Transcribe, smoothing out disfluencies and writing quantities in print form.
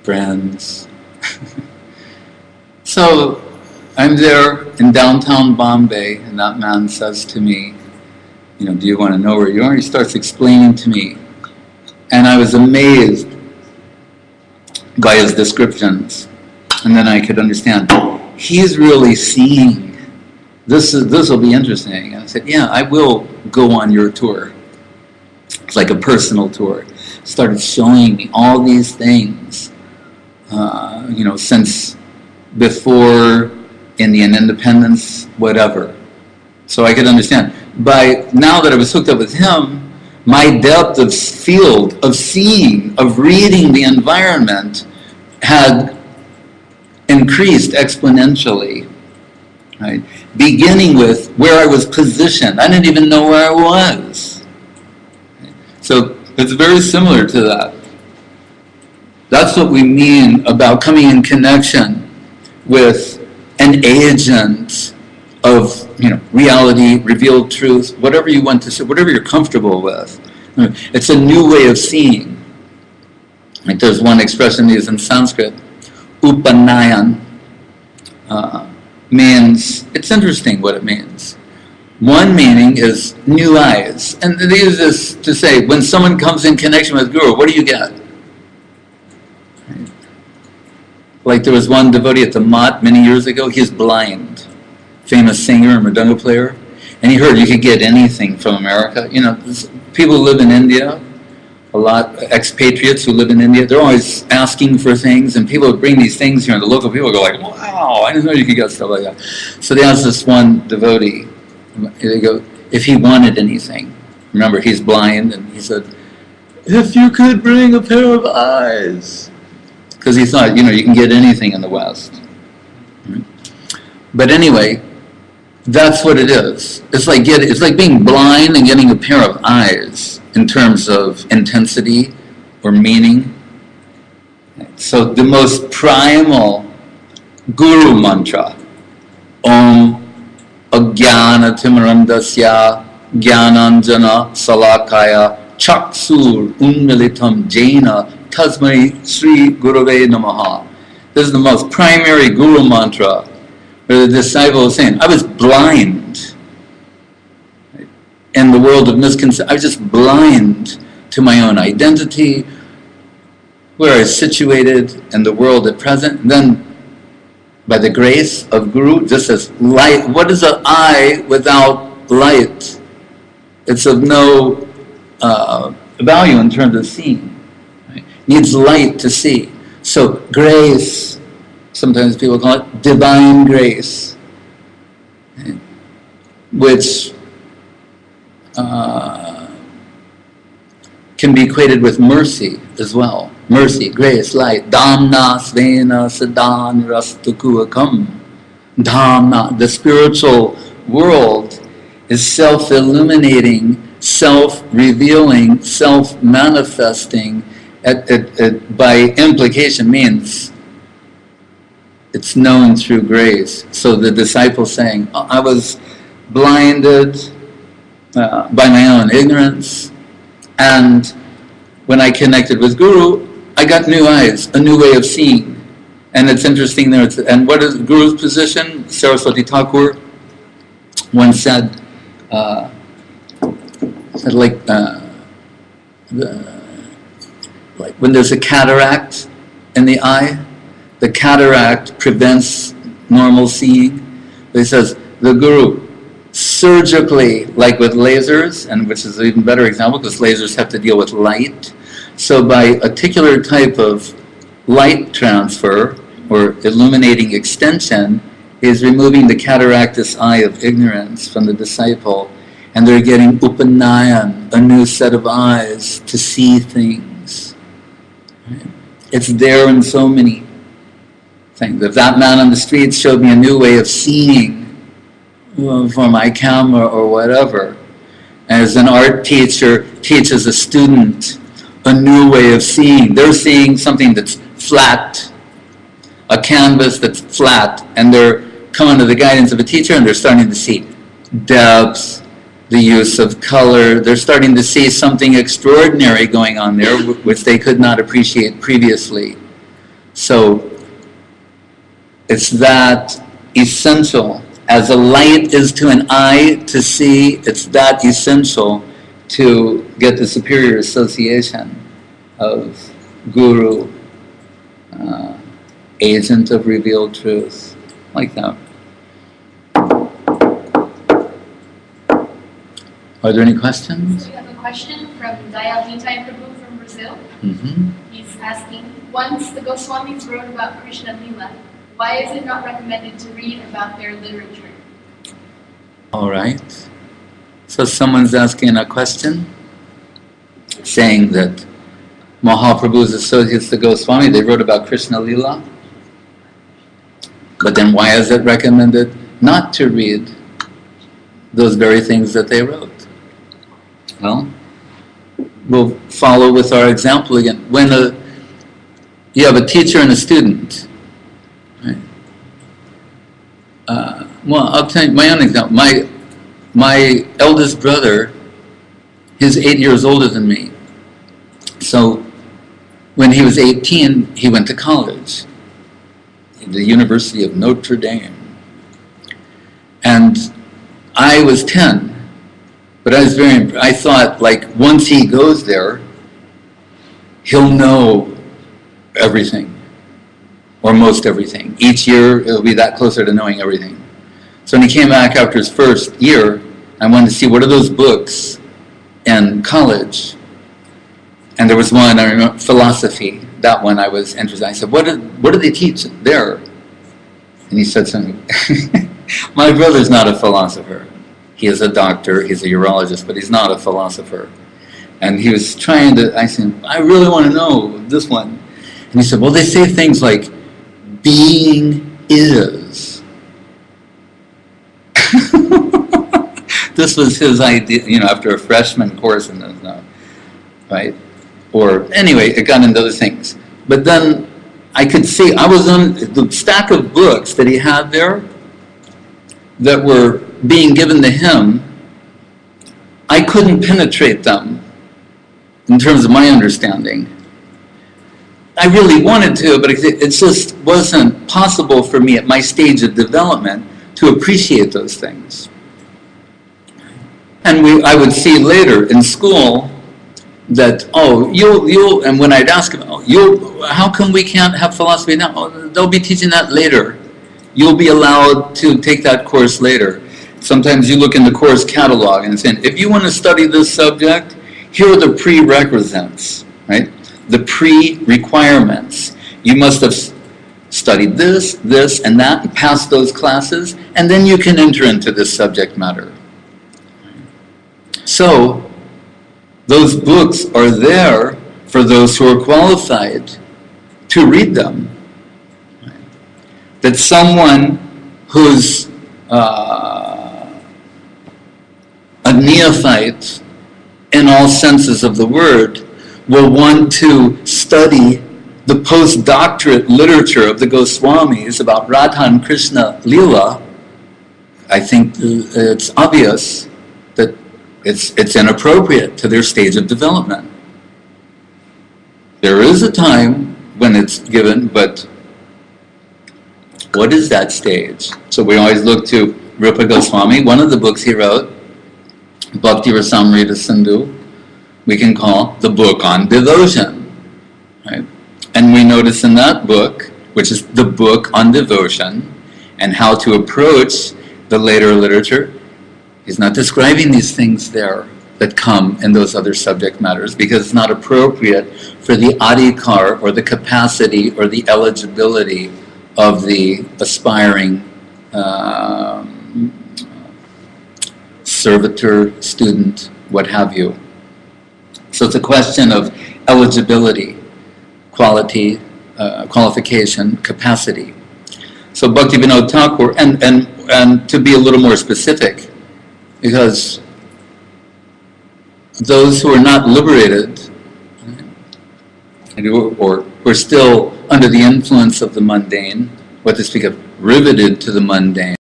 Friends. So I'm there in downtown Bombay, and that man says to me, do you want to know where you are? He starts explaining to me. And I was amazed by his descriptions. And then I could understand, he's really seeing, this will be interesting. And I said, yeah, I will go on your tour. It's like a personal tour. Started showing me all these things, since before Indian independence, whatever. So I could understand. By now that I was hooked up with him, my depth of field, of seeing, of reading the environment had increased exponentially. Right? Beginning with where I was positioned. I didn't even know where I was. So it's very similar to that. That's what we mean about coming in connection with an agent of reality, revealed truth, whatever you want to say, whatever you're comfortable with. It's a new way of seeing. Like there's one expression used in Sanskrit, upanayan, means, it's interesting what it means. One meaning is new eyes. And they use this to say, when someone comes in connection with Guru, what do you get? Like there was one devotee at the Mott many years ago, he's blind, famous singer and mridanga player, and he heard you could get anything from America. People who live in India, a lot, expatriates who live in India, they're always asking for things, and people would bring these things here, and the local people go like, wow, I didn't know you could get stuff like that. So they asked this one devotee, they go, if he wanted anything. Remember, he's blind, and he said, if you could bring a pair of eyes. Because he thought, you can get anything in the West. But anyway, that's what it is. It's like being blind and getting a pair of eyes in terms of intensity or meaning. So the most primal guru mantra, Om Ajnana Timirandasya Jnananjana Salakaya Chaksur Unmilitam Jaina Tasmai Sri Gurave Namaha. This is the most primary guru mantra where the disciple is saying, I was blind in the world of misconception. I was just blind to my own identity, where I was situated in the world at present. And then, by the grace of Guru, just as light. What is an eye without light? It's of no value in terms of seeing. Right? Needs light to see. So grace, sometimes people call it divine grace, right? Which can be equated with mercy as well. Mercy, grace, light. Dhamna svena sadan rastukuakam. Dhamna, the spiritual world is self-illuminating, self-revealing, self-manifesting. By implication means it's known through grace. So the disciple saying, I was blinded by my own ignorance, and when I connected with Guru, I got new eyes, a new way of seeing. And it's interesting there. And what is Guru's position? Saraswati Thakur once said, like when there's a cataract in the eye, the cataract prevents normal seeing. But he says, the Guru surgically, like with lasers, and which is an even better example because lasers have to deal with light. So by a particular type of light transfer or illuminating extension, is removing the cataractus eye of ignorance from the disciple, and they're getting upanayan, a new set of eyes to see things. It's there in so many things. If that man on the street showed me a new way of seeing for my camera or whatever, as an art teacher teaches a student a new way of seeing, they're seeing something that's flat, a canvas that's flat, and they're coming to the guidance of a teacher and they're starting to see depth the use of color. They're starting to see something extraordinary going on there, which they could not appreciate previously. So it's that essential. As a light is to an eye to see, it's that essential to get the superior association of guru, agent of revealed truth, like that. Are there any questions? We have a question from Dayalnitai Prabhu from Brazil. Mm-hmm. He's asking, once the Goswamis wrote about Krishna Lila, why is it not recommended to read about their literature? All right. So someone's asking a question, saying that Mahaprabhu's associates, the Goswami, they wrote about Krishna Lila. But then why is it recommended not to read those very things that they wrote? Well, we'll follow with our example again. When you have a teacher and a student, right? Well, I'll tell you my own example. My eldest brother, he's 8 years older than me. So when he was 18, he went to college, the University of Notre Dame. And I was 10. But I thought, like, once he goes there, he'll know everything, or most everything. Each year, it'll be that closer to knowing everything. So when he came back after his first year, I wanted to see what are those books in college. And there was one, I remember, philosophy. That one I was interested in. I said, what do they teach there? And he said something. My brother's not a philosopher. He is a doctor, he's a urologist, but he's not a philosopher. And he was trying to, I said, I really want to know this one. And he said, well, they say things like, being is. This was his idea, after a freshman course in this, right? Or anyway, it got into other things. But then I could see, I was on the stack of books that he had there that were being given to him. I couldn't penetrate them in terms of my understanding. I really wanted to, but it just wasn't possible for me at my stage of development to appreciate those things. And I would see later in school that, and when I'd ask him, how come we can't have philosophy now? Oh, they'll be teaching that later. You'll be allowed to take that course later. Sometimes you look in the course catalog and it's saying, if you want to study this subject, here are the prerequisites, right? The pre-requirements. You must have studied this, and that, and passed those classes, and then you can enter into this subject matter. So, those books are there for those who are qualified to read them. That someone who's a neophyte in all senses of the word will want to study the postdoctorate literature of the Goswamis about Radha and Krishna Lila. I think it's obvious that it's inappropriate to their stage of development. There is a time when it's given, but what is that stage? So we always look to Rupa Goswami. One of the books he wrote, Bhakti Rasamrita Sindhu, we can call the book on devotion, right? And we notice in that book, which is the book on devotion and how to approach the later literature, he's not describing these things there that come in those other subject matters because it's not appropriate for the adhikar or the capacity or the eligibility of the aspiring servitor, student, what have you. So it's a question of eligibility, quality, qualification, capacity. So Bhaktivinoda Thakur, and to be a little more specific, because those who are not liberated, or who are still under the influence of the mundane, what to speak of, riveted to the mundane,